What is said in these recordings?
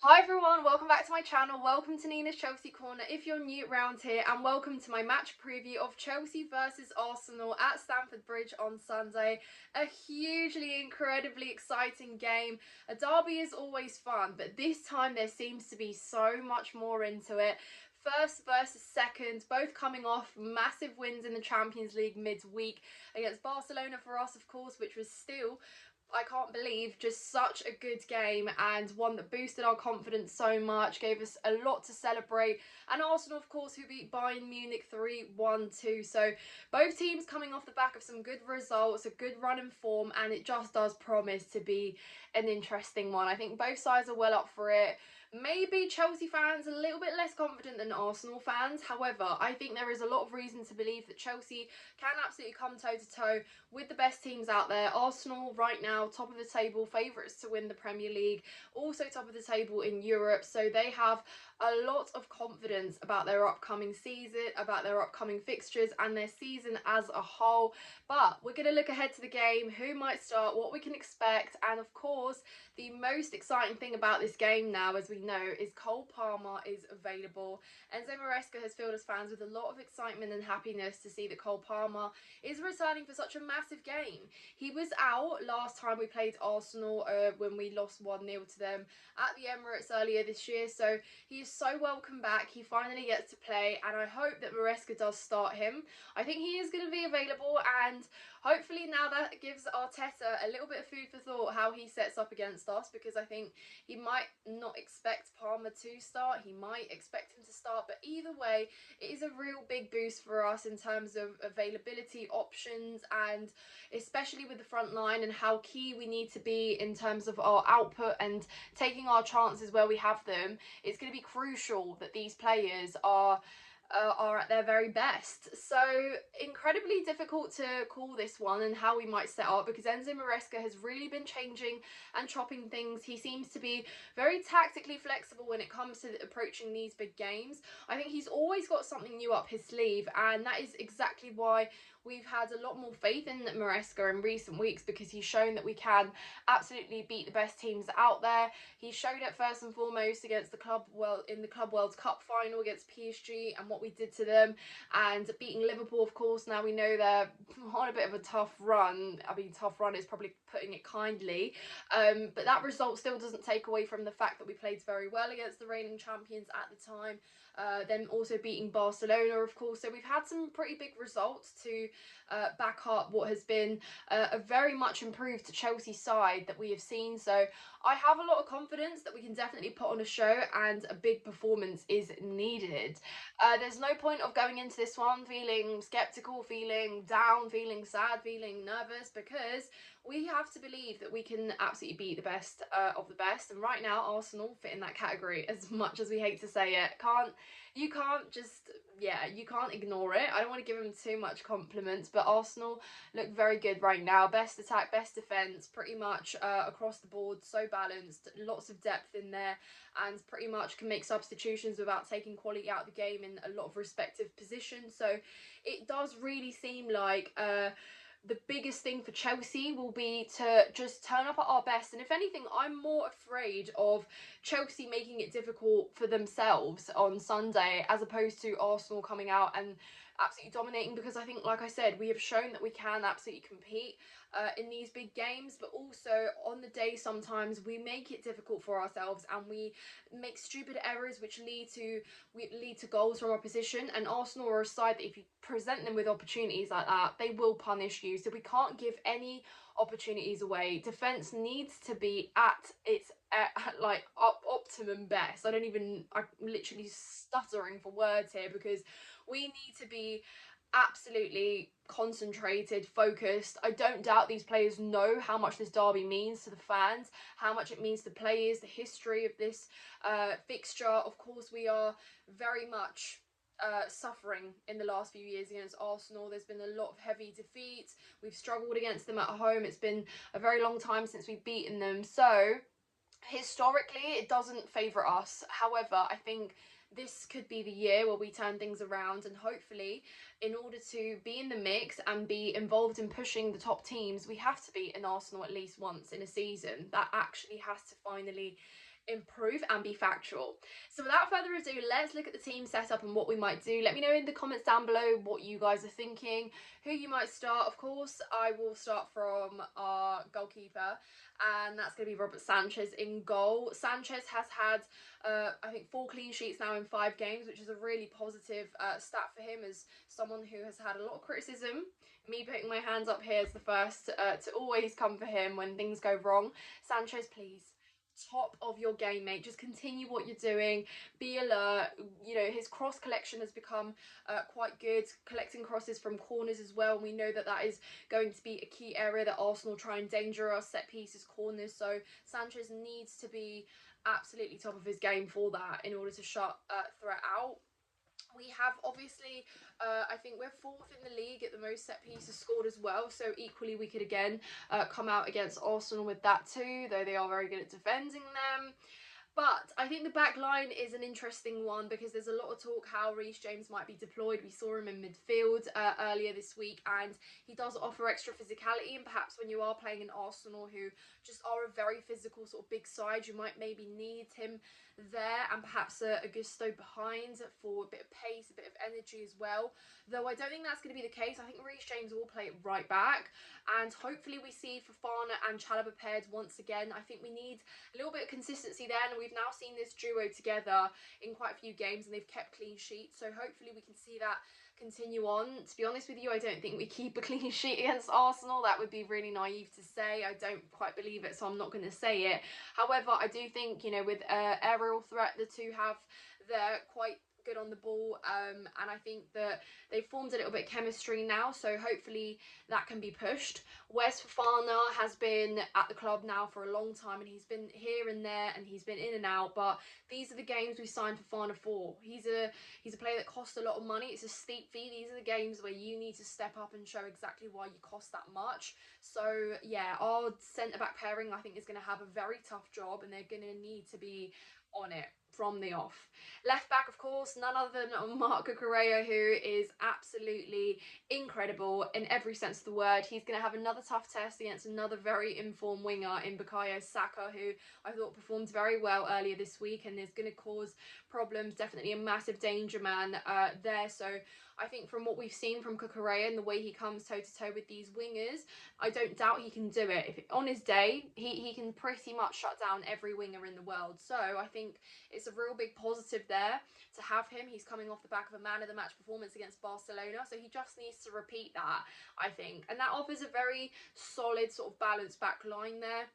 Hi everyone, welcome back to my channel. Welcome to Nina's Chelsea Corner if you're new around here, and welcome to my match preview of Chelsea versus Arsenal at Stamford Bridge on Sunday. A hugely, incredibly exciting game. A derby is always fun, but this time there seems to be so much more into it. First versus second, both coming off massive wins in the Champions League midweek against Barcelona for us, of course, which was still, I can't believe, just such a good game, and one that boosted our confidence so much, gave us a lot to celebrate. And Arsenal, of course, who beat Bayern Munich 3-1-2. So both teams coming off the back of some good results, a good run in form, and it just does promise to be an interesting one. I think both sides are well up for it. Maybe Chelsea fans a little bit less confident than Arsenal fans. However, I think there is a lot of reason to believe that Chelsea can absolutely come toe to toe with the best teams out there. Arsenal right now top of the table, favourites to win the Premier League, also top of the table in Europe, so they have a lot of confidence about their upcoming season, about their upcoming fixtures and their season as a whole. But we're going to look ahead to the game, who might start, what we can expect, and of course the most exciting thing about this game now, as we know, is Cole Palmer is available. Enzo Maresca has filled us fans with a lot of excitement and happiness to see that Cole Palmer is returning for such a massive game. He was out last time we played Arsenal when we lost 1-0 to them at the Emirates earlier this year, so he is so welcome back. He finally gets to play, and I hope that Maresca does start him. I think he is going to be available, and hopefully now that gives Arteta a little bit of food for thought how he sets up against us, because I think he might not expect Palmer to start, he might expect him to start, but either way it is a real big boost for us in terms of availability, options, and especially with the front line and how key we need to be in terms of our output and taking our chances where we have them. It's going to be crucial that these players are at their very best. So incredibly difficult to call this one and how we might set up, because Enzo Maresca has really been changing and chopping things. He seems to be very tactically flexible when it comes to approaching these big games. I think he's always got something new up his sleeve, and that is exactly why we've had a lot more faith in Maresca in recent weeks, because he's shown that we can absolutely beat the best teams out there. He showed it first and foremost against the Club World in the Club World Cup final against PSG and what we did to them, and beating Liverpool, of course. Now we know they're on a bit of a tough run. I mean, tough run is probably putting it kindly, but that result still doesn't take away from the fact that we played very well against the reigning champions at the time. Then also beating Barcelona, of course. So we've had some pretty big results to back up what has been a very much improved Chelsea side that we have seen. So I have a lot of confidence that we can definitely put on a show, and a big performance is needed. There's no point of going into this one feeling skeptical, feeling down, feeling sad, feeling nervous, because we have to believe that we can absolutely beat the best of the best. And right now Arsenal fit in that category, as much as we hate to say it. You can't just, yeah, you can't ignore it. I don't want to give them too much compliments, but Arsenal look very good right now. Best attack, best defence, pretty much across the board. So balanced, lots of depth in there, and pretty much can make substitutions without taking quality out of the game in a lot of respective positions. So it does really seem like the biggest thing for Chelsea will be to just turn up at our best. And if anything, I'm more afraid of Chelsea making it difficult for themselves on Sunday, as opposed to Arsenal coming out and absolutely dominating, because I think, like I said, we have shown that we can absolutely compete in these big games, but also on the day sometimes we make it difficult for ourselves and we make stupid errors which lead to goals from opposition. And Arsenal are a side that if you present them with opportunities like that, they will punish you. So we can't give any opportunities away. Defense needs to be at its like optimum best. I'm literally stuttering for words here, because we need to be absolutely concentrated, focused. I don't doubt these players know how much this derby means to the fans, how much it means to players, the history of this fixture. Of course, we are very much suffering in the last few years against Arsenal. There's been a lot of heavy defeats. We've struggled against them at home. It's been a very long time since we've beaten them. So historically, it doesn't favour us. However, I think this could be the year where we turn things around, and hopefully, in order to be in the mix and be involved in pushing the top teams, we have to beat an Arsenal at least once in a season. That actually has to finally improve and be factual. So without further ado, let's look at the team setup and what we might do. Let me know in the comments down below what you guys are thinking, who you might start. Of course, I will start from our goalkeeper, and that's going to be Robert Sanchez in goal. Sanchez has had, I think, 4 clean sheets now in 5 games, which is a really positive stat for him as someone who has had a lot of criticism. Me putting my hands up here is the first to always come for him when things go wrong. Sanchez, please, top of your game, mate. Just continue what you're doing, be alert. You know, his cross collection has become quite good, collecting crosses from corners as well. We know that that is going to be a key area that Arsenal try and danger us, set pieces, corners. So Sanchez needs to be absolutely top of his game for that in order to shut threat out. We have obviously, I think we're 4th in the league at the most set pieces scored as well. So equally we could again come out against Arsenal with that too, though they are very good at defending them. But I think the back line is an interesting one because there's a lot of talk how Reece James might be deployed. We saw him in midfield earlier this week, and he does offer extra physicality. And perhaps when you are playing in Arsenal, who just are a very physical sort of big side, you might maybe need him there, and perhaps a Gusto behind for a bit of pace, a bit of energy as well. Though I don't think that's going to be the case. I think Reece James will play it right back, and hopefully we see Fofana and Chalobah paired once again. I think we need a little bit of consistency there, and we've now seen this duo together in quite a few games, and they've kept clean sheets. So hopefully we can see that continue on. To be honest with you, I don't think we keep a clean sheet against Arsenal. That would be really naive to say. I don't quite believe it, so I'm not going to say it. However, I do think, you know, with aerial threat, the two have, they're quite good on the ball, and I think that they've formed a little bit of chemistry now, so hopefully that can be pushed. Wes Fofana has been at the club now for a long time, and he's been here and there, and he's been in and out, but these are the games we signed Fofana for. He's a player that costs a lot of money. It's a steep fee. These are the games where you need to step up and show exactly why you cost that much. So yeah, our centre-back pairing, I think, is going to have a very tough job, and they're going to need to be on it from the off. Left back, of course, none other than Marco Correa, who is absolutely incredible in every sense of the word. He's going to have another tough test against another very informed winger in Bukayo Saka, who I thought performed very well earlier this week and is going to cause problems. Definitely a massive danger man there. So I think from what we've seen from Cucurella and the way he comes toe-to-toe with these wingers, I don't doubt he can do it. If on his day, he can pretty much shut down every winger in the world. So I think it's a real big positive there to have him. He's coming off the back of a man-of-the-match performance against Barcelona, so he just needs to repeat that, I think. And that offers a very solid sort of balanced back line there.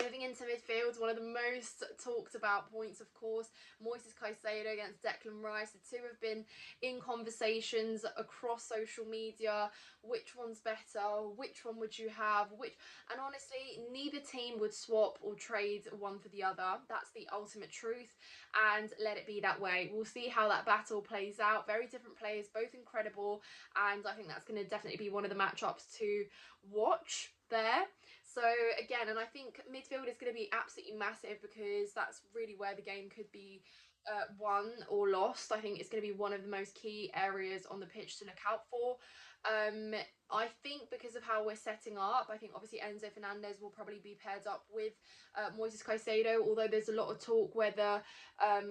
Moving into midfield, one of the most talked about points, of course, Moises Caicedo against Declan Rice. The two have been in conversations across social media. Which one's better? Which one would you have? And honestly, neither team would swap or trade one for the other. That's the ultimate truth, and let it be that way. We'll see how that battle plays out. Very different players, both incredible, and I think that's going to definitely be one of the matchups to watch there. So again, and I think midfield is going to be absolutely massive because that's really where the game could be won or lost. I think it's going to be one of the most key areas on the pitch to look out for. I think because of how we're setting up, I think obviously Enzo Fernandez will probably be paired up with Moises Caicedo, although there's a lot of talk whether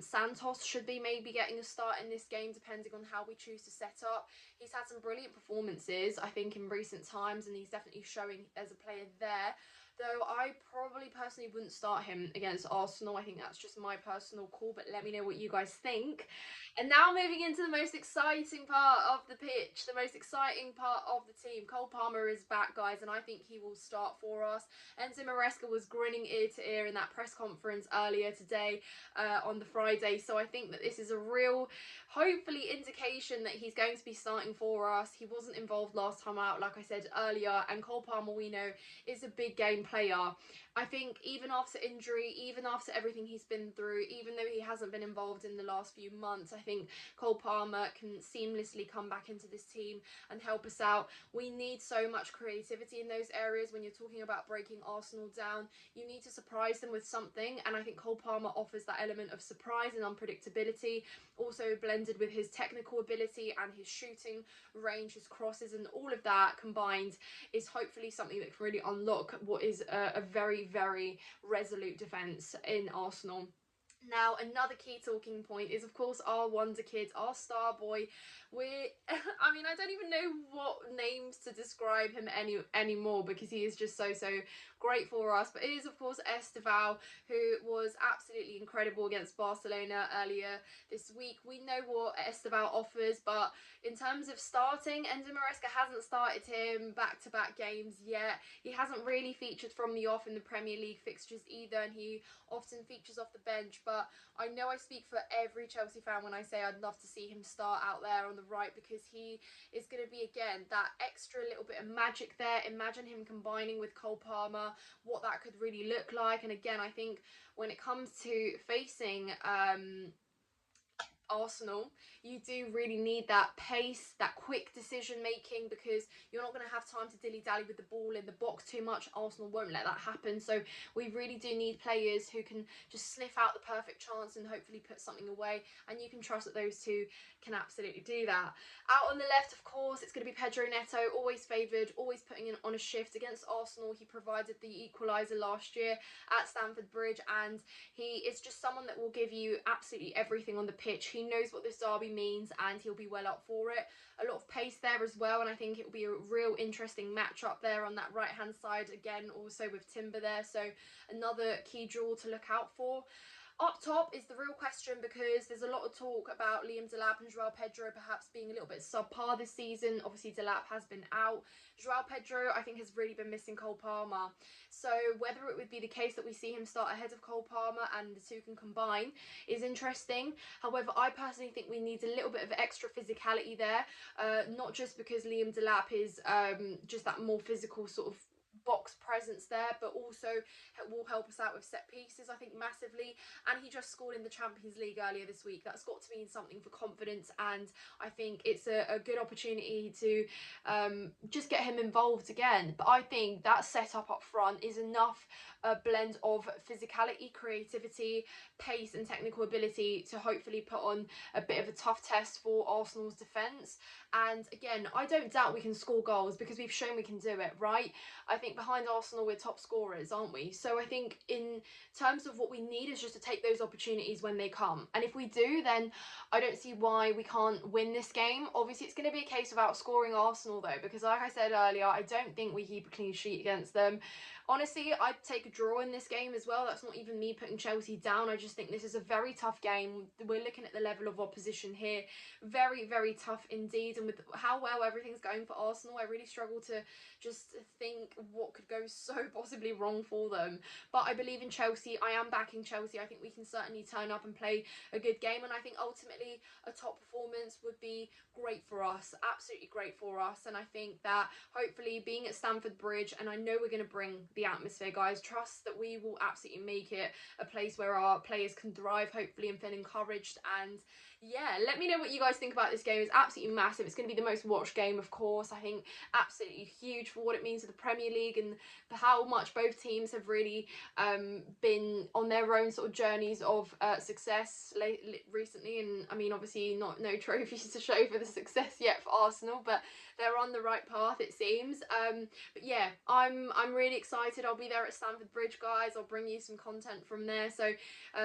Santos should be maybe getting a start in this game, depending on how we choose to set up. He's had some brilliant performances, I think, in recent times, and he's definitely showing as a player there. Though I probably personally wouldn't start him against Arsenal. I think that's just my personal call, but let me know what you guys think. And now moving into the most exciting part of the pitch, the most exciting part of the team. Cole Palmer is back, guys, and I think he will start for us. Enzo Maresca was grinning ear to ear in that press conference earlier today on the Friday, so I think that this is a real, hopefully, indication that he's going to be starting for us. He wasn't involved last time out, like I said earlier, and Cole Palmer, we know, is a big game player. I think even after injury, even after everything he's been through, even though he hasn't been involved in the last few months, I think Cole Palmer can seamlessly come back into this team and help us out. We need so much creativity in those areas. When you're talking about breaking Arsenal down, you need to surprise them with something, and I think Cole Palmer offers that element of surprise and unpredictability, also blended with his technical ability and his shooting range, his crosses, and all of that combined is hopefully something that can really unlock what is is a very, very resolute defence in Arsenal. Now, another key talking point is, of course, our wonder kid, our star boy. I mean, I don't even know what names to describe him anymore, because he is just so great for us. But it is, of course, Esteval, who was absolutely incredible against Barcelona earlier this week. We know what Esteval offers, but in terms of starting, Enzo Maresca hasn't started him back-to-back games yet. He hasn't really featured from the off in the Premier League fixtures either, and he often features off the bench. But I know I speak for every Chelsea fan when I say I'd love to see him start out there on the right, because he is going to be, again, that extra little bit of magic there. Imagine him combining with Cole Palmer, what that could really look like. And again, I think when it comes to facing Arsenal, you do really need that pace, that quick decision making, because you're not going to have time to dilly-dally with the ball in the box too much. Arsenal won't let that happen, so we really do need players who can just sniff out the perfect chance and hopefully put something away, and you can trust that those two can absolutely do that. Out on the left, of course, it's going to be Pedro Neto, always favoured, always putting in on a shift. Against Arsenal, he provided the equaliser last year at Stamford Bridge, and he is just someone that will give you absolutely everything on the pitch. He knows what this derby means, and he'll be well up for it. A lot of pace there as well, and I think it will be a real interesting matchup there on that right hand side, again also with Timber there, so another key draw to look out for. Up top is the real question, because there's a lot of talk about Liam Delap and Joao Pedro perhaps being a little bit subpar this season. Obviously, Delap has been out. Joao Pedro, I think, has really been missing Cole Palmer. So whether it would be the case that we see him start ahead of Cole Palmer and the two can combine is interesting. However, I personally think we need a little bit of extra physicality there. Not just because Liam Delap is just that more physical sort of box presence there, but also will help us out with set pieces, I think, massively. And he just scored in the Champions League earlier this week. That's got to mean something for confidence, and I think it's a good opportunity to just get him involved again. But I think that setup up front is enough blend of physicality, creativity, pace and technical ability to hopefully put on a bit of a tough test for Arsenal's defence. And again, I don't doubt we can score goals, because we've shown we can do it, right? I think behind Arsenal we're top scorers, aren't we? So I think in terms of what we need is just to take those opportunities when they come. And if we do, then I don't see why we can't win this game. Obviously, it's going to be a case of outscoring Arsenal though, because like I said earlier, I don't think we keep a clean sheet against them. Honestly, I'd take a draw in this game as well. That's not even me putting Chelsea down. I just think this is a very tough game. We're looking at the level of opposition here. Very, very tough indeed. And with how well everything's going for Arsenal, I really struggle to just think what could go so possibly wrong for them. But I believe in Chelsea. I am backing Chelsea. I think we can certainly turn up and play a good game. And I think ultimately a top performance would be great for us. Absolutely great for us. And I think that hopefully being at Stamford Bridge, and I know we're going to bring the atmosphere, guys, trust that we will absolutely make it a place where our players can thrive, hopefully, and feel encouraged. And yeah, let me know what you guys think about this game. It's absolutely massive. It's going to be the most watched game, of course. I think absolutely huge for what it means to the Premier League, and for how much both teams have really been on their own sort of journeys of success recently. And I mean, obviously no trophies to show for the success yet for Arsenal, but they're on the right path, it seems. But yeah, I'm really excited. I'll be there at Stamford Bridge, guys. I'll bring you some content from there, so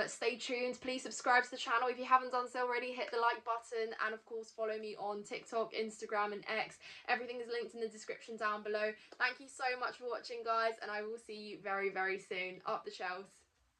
stay tuned. Please subscribe to the channel if you haven't done so already. Hit the like button, and of course follow me on TikTok, Instagram and X. Everything is linked in the description down below. Thank you so much for watching, guys, and I will see you very, very soon. Up the Chels.